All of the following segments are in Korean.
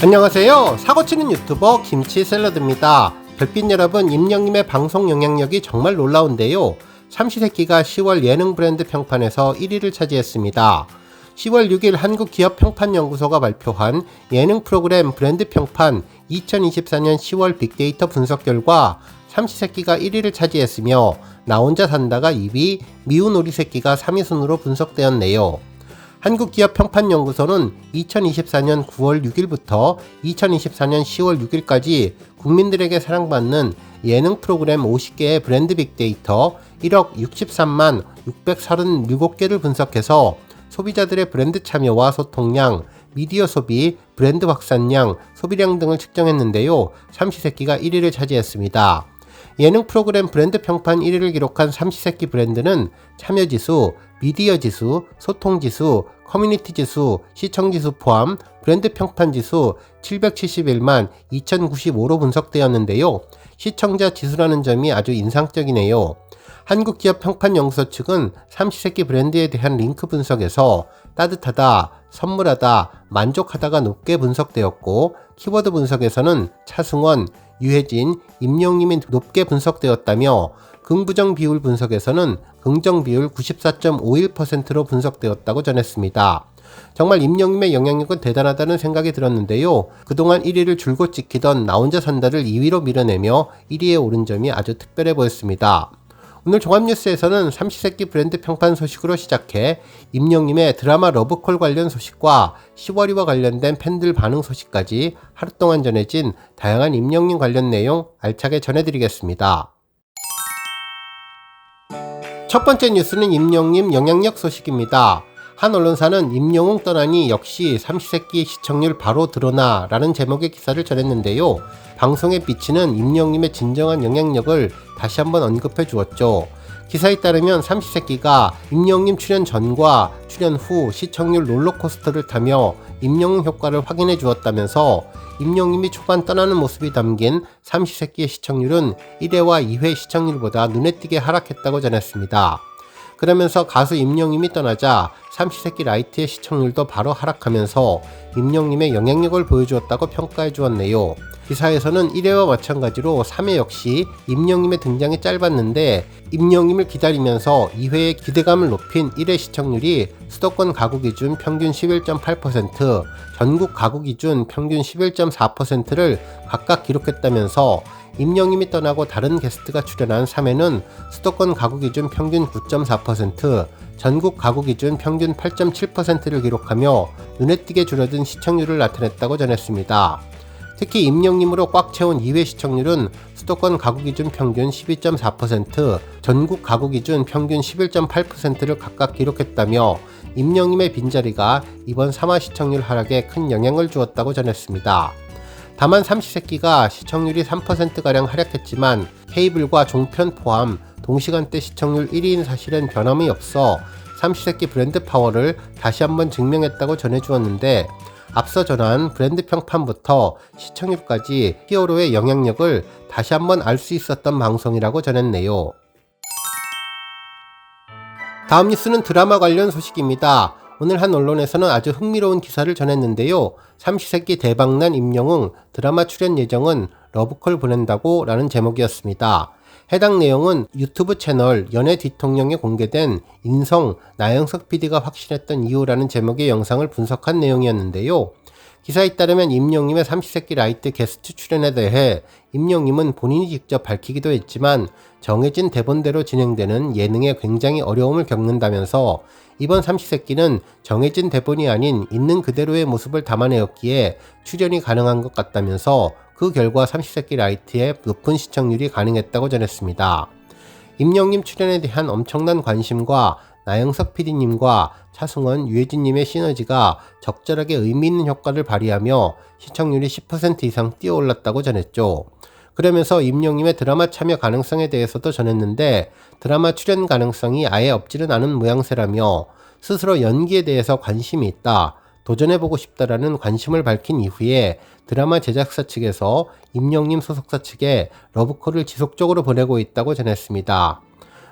안녕하세요. 사고치는 유튜버 김치샐러드입니다. 별빛 여러분, 임영님의 방송 영향력이 정말 놀라운데요. 삼시세끼가 10월 예능 브랜드 평판에서 1위를 차지했습니다. 10월 6일 한국기업평판연구소가 발표한 예능 프로그램 브랜드 평판 2024년 10월 빅데이터 분석 결과 삼시세끼가 1위를 차지했으며 나 혼자 산다가 2위, 미운 오리 새끼가 3위 순으로 분석되었네요. 한국기업평판연구소는 2024년 9월 6일부터 2024년 10월 6일까지 국민들에게 사랑받는 예능 프로그램 50개의 브랜드 빅데이터 1억 63만 637개를 분석해서 소비자들의 브랜드 참여와 소통량, 미디어 소비, 브랜드 확산량, 소비량 등을 측정했는데요. 삼시세끼가 1위를 차지했습니다. 예능 프로그램 브랜드 평판 1위를 기록한 삼시세끼 브랜드는 참여지수, 미디어지수, 소통지수, 커뮤니티지수, 시청지수 포함 브랜드 평판지수 771만 2095로 분석되었는데요. 시청자 지수라는 점이 아주 인상적이네요. 한국기업평판연구소 측은 삼시세끼 브랜드에 대한 링크 분석에서 따뜻하다, 선물하다, 만족하다가 높게 분석되었고, 키워드 분석에서는 차승원, 유해진, 임영님이 높게 분석되었다며, 긍부정 비율 분석에서는 긍정 비율 94.51%로 분석되었다고 전했습니다. 정말 임영님의 영향력은 대단하다는 생각이 들었는데요. 그동안 1위를 줄곧 지키던 나 혼자 산다를 2위로 밀어내며 1위에 오른 점이 아주 특별해 보였습니다. 오늘 종합뉴스에서는 삼시세끼 브랜드 평판 소식으로 시작해 임영님의 드라마 러브콜 관련 소식과 10월이와 관련된 팬들 반응 소식까지 하루 동안 전해진 다양한 임영님 관련 내용 알차게 전해드리겠습니다. 첫 번째 뉴스는 임영님 영향력 소식입니다. 한 언론사는 임영웅 떠나니 역시 삼시세끼 시청률 바로 드러나 라는 제목의 기사를 전했는데요. 방송에 비치는 임영님의 진정한 영향력을 다시 한번 언급해 주었죠. 기사에 따르면 삼시세끼가 임영님 출연 전과 출연 후 시청률 롤러코스터를 타며 임영웅 효과를 확인해 주었다면서 임영님이 초반 떠나는 모습이 담긴 삼시세끼의 시청률은 1회와 2회 시청률보다 눈에 띄게 하락했다고 전했습니다. 그러면서 가수 임영님이 떠나자 삼시세끼 라이트의 시청률도 바로 하락하면서 임영님의 영향력을 보여주었다고 평가해 주었네요. 기사에서는 1회와 마찬가지로 3회 역시 임영님의 등장이 짧았는데 임영님을 기다리면서 2회의 기대감을 높인 1회 시청률이 수도권 가구 기준 평균 11.8%, 전국 가구 기준 평균 11.4%를 각각 기록했다면서 임영님이 떠나고 다른 게스트가 출연한 3회는 수도권 가구 기준 평균 9.4%, 전국 가구 기준 평균 8.7%를 기록하며 눈에 띄게 줄어든 시청률을 나타냈다고 전했습니다. 특히 임영님으로 꽉 채운 2회 시청률은 수도권 가구 기준 평균 12.4%, 전국 가구 기준 평균 11.8%를 각각 기록했다며 임영님의 빈자리가 이번 3화 시청률 하락에 큰 영향을 주었다고 전했습니다. 다만 삼시세끼가 시청률이 3%가량 하락했지만 케이블과 종편 포함 동시간대 시청률 1위인 사실은 변함이 없어 삼시세끼 브랜드 파워를 다시 한번 증명했다고 전해주었는데 앞서 전한 브랜드 평판부터 시청률까지 히어로의 영향력을 다시 한번 알 수 있었던 방송이라고 전했네요. 다음 뉴스는 드라마 관련 소식입니다. 오늘 한 언론에서는 아주 흥미로운 기사를 전했는데요. 삼시세끼 대박난 임영웅 드라마 출연 예정은 러브콜 보낸다고 라는 제목이었습니다. 해당 내용은 유튜브 채널 연애 뒤통령에 공개된 인성 나영석 PD가 확신했던 이유라는 제목의 영상을 분석한 내용이었는데요. 기사에 따르면 임영님의 삼시세끼 라이트 게스트 출연에 대해 임영님은 본인이 직접 밝히기도 했지만 정해진 대본대로 진행되는 예능에 굉장히 어려움을 겪는다면서 이번 삼시세끼는 정해진 대본이 아닌 있는 그대로의 모습을 담아내었기에 출연이 가능한 것 같다면서 그 결과 삼시세끼 라이트의 높은 시청률이 가능했다고 전했습니다. 임영님 출연에 대한 엄청난 관심과 나영석 PD님과 차승원, 유해진님의 시너지가 적절하게 의미있는 효과를 발휘하며 시청률이 10% 이상 뛰어올랐다고 전했죠. 그러면서 임영님의 드라마 참여 가능성에 대해서도 전했는데 드라마 출연 가능성이 아예 없지는 않은 모양새라며 스스로 연기에 대해서 관심이 있다, 도전해보고 싶다라는 관심을 밝힌 이후에 드라마 제작사 측에서 임영님 소속사 측에 러브콜을 지속적으로 보내고 있다고 전했습니다.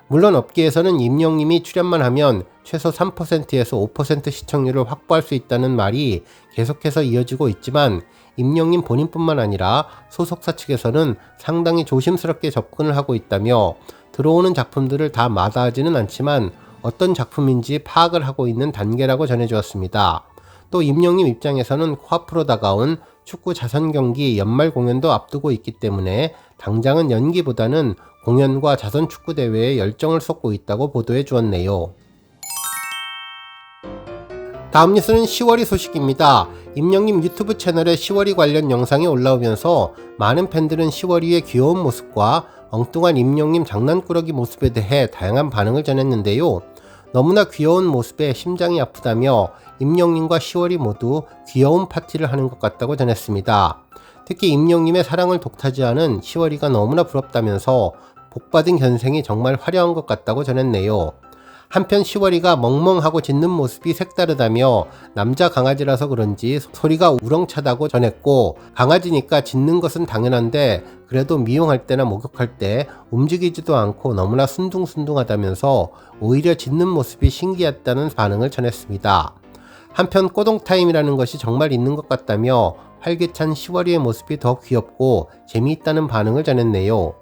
물론 업계에서는 임영님이 출연만 하면 최소 3%에서 5% 시청률을 확보할 수 있다는 말이 계속해서 이어지고 있지만 임영님 본인뿐만 아니라 소속사 측에서는 상당히 조심스럽게 접근을 하고 있다며 들어오는 작품들을 다 마다하지는 않지만 어떤 작품인지 파악을 하고 있는 단계라고 전해주었습니다. 또 임영님 입장에서는 코앞으로 다가온 축구 자선 경기 연말 공연도 앞두고 있기 때문에 당장은 연기보다는 공연과 자선 축구 대회에 열정을 쏟고 있다고 보도해 주었네요. 다음 뉴스는 10월이 소식입니다. 임영님 유튜브 채널에 10월이 관련 영상이 올라오면서 많은 팬들은 10월이의 귀여운 모습과 엉뚱한 임영님 장난꾸러기 모습에 대해 다양한 반응을 전했는데요. 너무나 귀여운 모습에 심장이 아프다며 임영님과 10월이 모두 귀여운 파티를 하는 것 같다고 전했습니다. 특히 임영님의 사랑을 독타지하는 10월이가 너무나 부럽다면서 복받은 견생이 정말 화려한 것 같다고 전했네요. 한편 10월이가 멍멍하고 짖는 모습이 색다르다며 남자 강아지라서 그런지 소리가 우렁차다고 전했고, 강아지니까 짖는 것은 당연한데 그래도 미용할 때나 목욕할 때 움직이지도 않고 너무나 순둥순둥하다면서 오히려 짖는 모습이 신기했다는 반응을 전했습니다. 한편 꼬동타임이라는 것이 정말 있는 것 같다며 활기찬 10월이의 모습이 더 귀엽고 재미있다는 반응을 전했네요.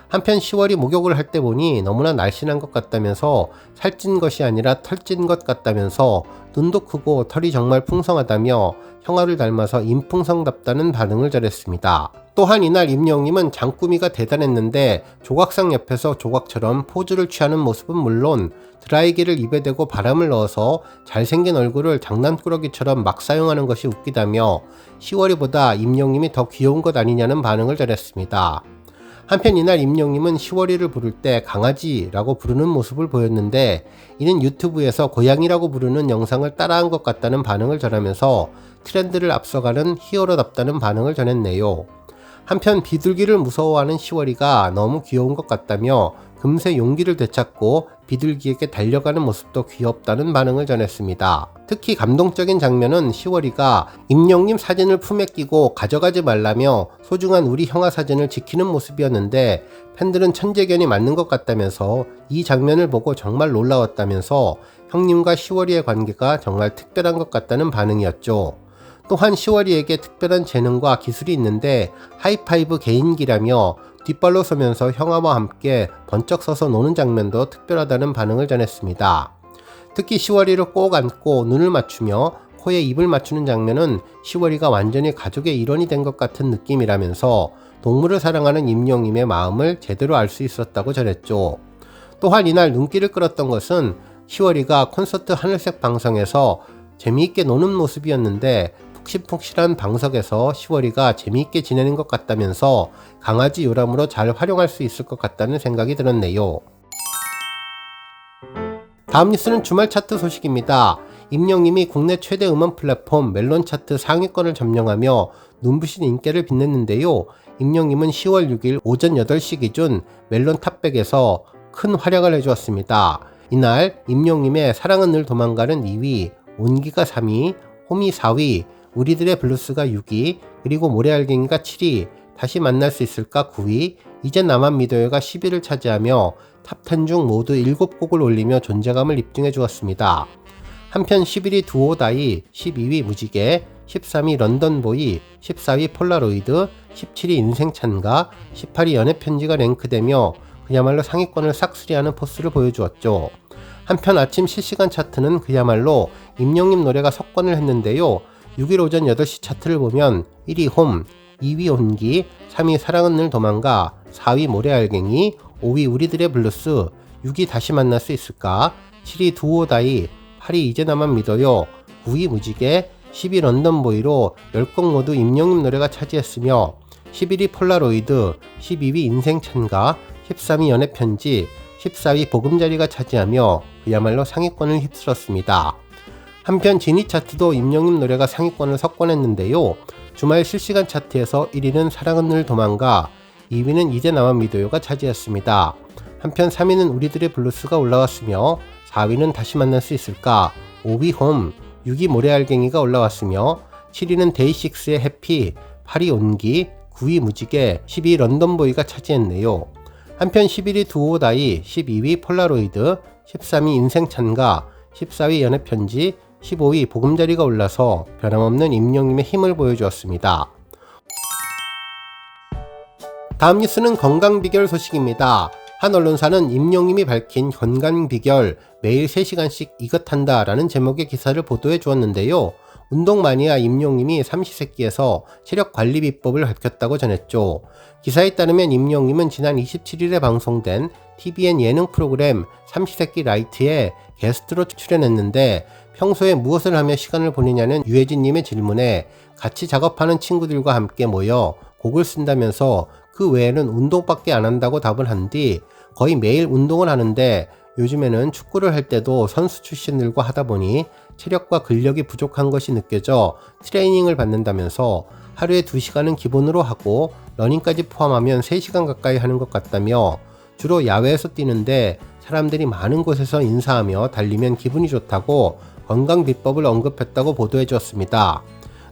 한편 10월이 목욕을 할 때 보니 너무나 날씬한 것 같다면서 살찐 것이 아니라 털찐 것 같다면서 눈도 크고 털이 정말 풍성하다며 형아를 닮아서 임풍성답다는 반응을 전했습니다. 또한 이날 임영님은 장꾸미가 대단했는데 조각상 옆에서 조각처럼 포즈를 취하는 모습은 물론 드라이기를 입에 대고 바람을 넣어서 잘생긴 얼굴을 장난꾸러기처럼 막 사용하는 것이 웃기다며 10월이보다 임영님이 더 귀여운 것 아니냐는 반응을 전했습니다. 한편 이날 임영님은 10월이를 부를 때 강아지라고 부르는 모습을 보였는데 이는 유튜브에서 고양이라고 부르는 영상을 따라한 것 같다는 반응을 전하면서 트렌드를 앞서가는 히어로답다는 반응을 전했네요. 한편 비둘기를 무서워하는 10월이가 너무 귀여운 것 같다며 금세 용기를 되찾고 비둘기에게 달려가는 모습도 귀엽다는 반응을 전했습니다. 특히 감동적인 장면은 10월이가 임영님 사진을 품에 끼고 가져가지 말라며 소중한 우리 형아 사진을 지키는 모습이었는데 팬들은 천재견이 맞는 것 같다면서 이 장면을 보고 정말 놀라웠다면서 형님과 10월이의 관계가 정말 특별한 것 같다는 반응이었죠. 또한 10월이에게 특별한 재능과 기술이 있는데 하이파이브 개인기라며 뒷발로 서면서 형아와 함께 번쩍 서서 노는 장면도 특별하다는 반응을 전했습니다. 특히 10월이를 꼭 안고 눈을 맞추며 코에 입을 맞추는 장면은 10월이가 완전히 가족의 일원이 된 것 같은 느낌이라면서 동물을 사랑하는 임영님의 마음을 제대로 알 수 있었다고 전했죠. 또한 이날 눈길을 끌었던 것은 10월이가 콘서트 하늘색 방송에서 재미있게 노는 모습이었는데 푹신푹신한 방석에서 10월이가 재미있게 지내는 것 같다면서 강아지 요람으로 잘 활용할 수 있을 것 같다는 생각이 들었네요. 다음 뉴스는 주말 차트 소식입니다. 임영님이 국내 최대 음원 플랫폼 멜론 차트 상위권을 점령하며 눈부신 인기를 빛냈는데요. 임영님은 10월 6일 오전 8시 기준 멜론 탑100에서 큰 활약을 해주었습니다. 이날 임영님의 사랑은 늘 도망가는 2위, 온기가 3위, 홈이 4위, 우리들의 블루스가 6위, 그리고 모래알갱이가 7위, 다시 만날 수 있을까 9위, 이제 나만 믿어요가 10위를 차지하며 탑10 중 모두 7곡을 올리며 존재감을 입증해 주었습니다. 한편 11위 두오다이, 12위 무지개, 13위 런던보이, 14위 폴라로이드, 17위 인생찬가, 18위 연애편지가 랭크되며 그야말로 상위권을 싹쓸이하는 포스를 보여주었죠. 한편 아침 실시간 차트는 그야말로 임영님 노래가 석권을 했는데요. 6일 오전 8시 차트를 보면 1위 홈, 2위 온기, 3위 사랑은 늘 도망가, 4위 모래알갱이, 5위 우리들의 블루스, 6위 다시 만날 수 있을까, 7위 두오다이, 8위 이제 나만 믿어요, 9위 무지개, 10위 런던보이로 10곡 모두 임영님 노래가 차지했으며 11위 폴라로이드, 12위 인생찬가, 13위 연애편지, 14위 보금자리가 차지하며 그야말로 상위권을 휩쓸었습니다. 한편 지니 차트도 임영님 노래가 상위권을 석권했는데요. 주말 실시간 차트에서 1위는 사랑은 늘 도망가, 2위는 이제 나만 믿어요가 차지했습니다. 한편 3위는 우리들의 블루스가 올라왔으며 4위는 다시 만날 수 있을까, 5위 홈, 6위 모래알갱이가 올라왔으며 7위는 데이식스의 해피, 8위 온기, 9위 무지개, 10위 런던보이가 차지했네요. 한편 11위 두오다이, 12위 폴라로이드, 13위 인생찬가, 14위 연애편지, 15위 보금자리가 올라서 변함없는 임영님의 힘을 보여주었습니다. 다음 뉴스는 건강비결 소식입니다. 한 언론사는 임영님이 밝힌 건강비결 매일 3시간씩 이것한다 라는 제목의 기사를 보도해 주었는데요. 운동마니아 임영님이 삼시세끼에서 체력관리 비법을 밝혔다고 전했죠. 기사에 따르면 임영님은 지난 27일에 방송된 TVN 예능 프로그램 삼시세끼 라이트에 게스트로 출연했는데 평소에 무엇을 하며 시간을 보내냐는 유혜진님의 질문에 같이 작업하는 친구들과 함께 모여 곡을 쓴다면서 그 외에는 운동밖에 안 한다고 답을 한 뒤 거의 매일 운동을 하는데 요즘에는 축구를 할 때도 선수 출신들과 하다 보니 체력과 근력이 부족한 것이 느껴져 트레이닝을 받는다면서 하루에 2시간은 기본으로 하고 러닝까지 포함하면 3시간 가까이 하는 것 같다며 주로 야외에서 뛰는데 사람들이 많은 곳에서 인사하며 달리면 기분이 좋다고 건강 비법을 언급했다고 보도해 주었습니다.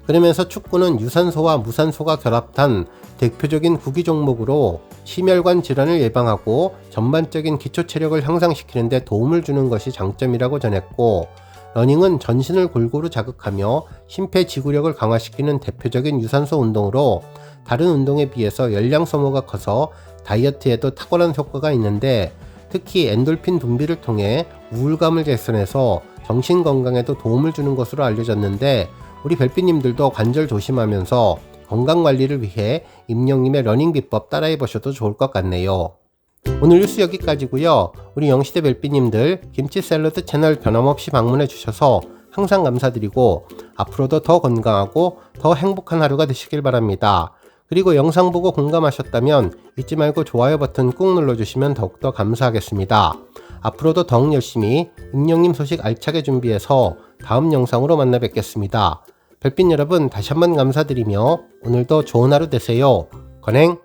그러면서 축구는 유산소와 무산소가 결합한 대표적인 구기 종목으로 심혈관 질환을 예방하고 전반적인 기초 체력을 향상시키는 데 도움을 주는 것이 장점이라고 전했고, 러닝은 전신을 골고루 자극하며 심폐지구력을 강화시키는 대표적인 유산소 운동으로 다른 운동에 비해서 열량 소모가 커서 다이어트에도 탁월한 효과가 있는데 특히 엔돌핀 분비를 통해 우울감을 개선해서 정신 건강에도 도움을 주는 것으로 알려졌는데 우리 별빛님들도 관절 조심하면서 건강관리를 위해 임영님의 러닝 비법 따라해보셔도 좋을 것 같네요. 오늘 뉴스 여기까지고요. 우리 영시대 별빛님들 김치 샐러드 채널 변함없이 방문해 주셔서 항상 감사드리고 앞으로도 더 건강하고 더 행복한 하루가 되시길 바랍니다. 그리고 영상 보고 공감하셨다면 잊지 말고 좋아요 버튼 꾹 눌러주시면 더욱더 감사하겠습니다. 앞으로도 더욱 열심히 임영님 소식 알차게 준비해서 다음 영상으로 만나 뵙겠습니다. 별빛 여러분 다시 한번 감사드리며 오늘도 좋은 하루 되세요. 건행!